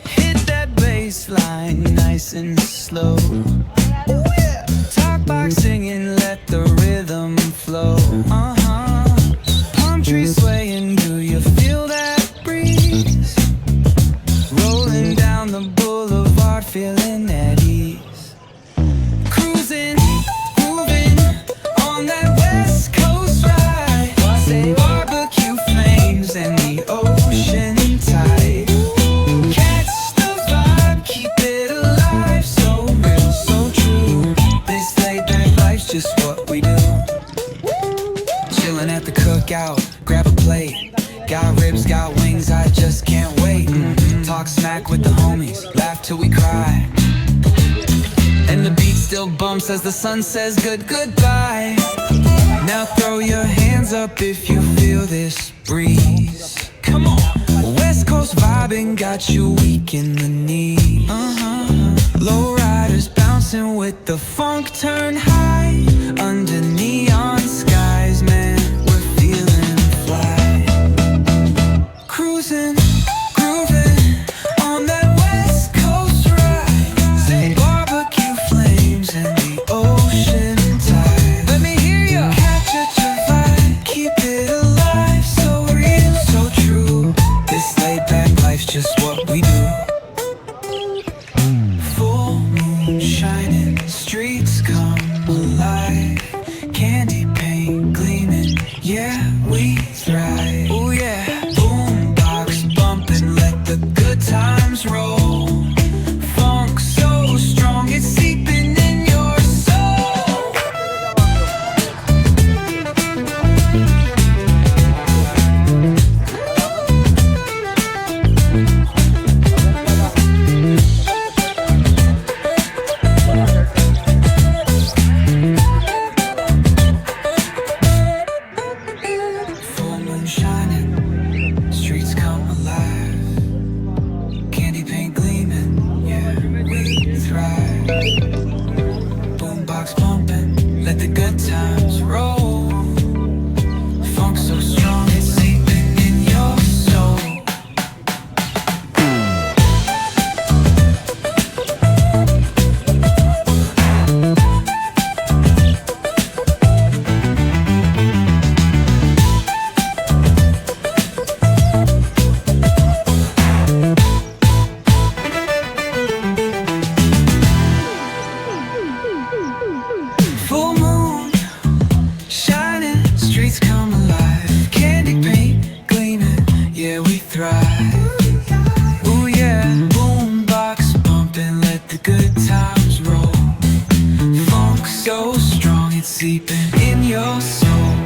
Hit that bass line nice and slow. Talk box singing, let the rhythm flow. Palm trees swaying, do you feel that breeze? Rolling down the boulevard, feeling at ease. Cruising, moving on that West Coast ride. Say barbecue flames and the ocean tide. Catch the vibe, keep it alive. So real, so true. This laid back life's just what we do. Chilling at the cookout, grab a plate. Got ribs, got wings, I just can't wait. Talk smack with the homies, laugh till we cry. And the beat still bumps as the sun says goodbye. Now throw your hands up if you feel this breeze. Come on. West Coast vibing got you weak in the knee. Low riders bouncing with the funk turn high. Under neon skies, man, we're feeling fly. Cruising, grooving on that West Coast ride. Say barbecue flames and the ocean tide. Let me hear ya. Catch your vibe, keep it alive. So real, so true. This laid back life's just what we do. Full moon shining, streets come alive. Candy paint gleaming, yeah, we thrive. Oh yeah. Boombox bumping, let the good times roll. Funk so strong, it's seeping in your soul. Full moon shining, streets come alive. Candy paint gleaming, yeah, we thrive. Boombox bumping, let the good times roll. Funk so strong, it's seeping in your soul. Full moon shining, streets come alive. Candy paint gleaming, yeah, we thrive. Ooh yeah, boombox bumping, let the good times roll. Funk so strong, it's seeping in your soul.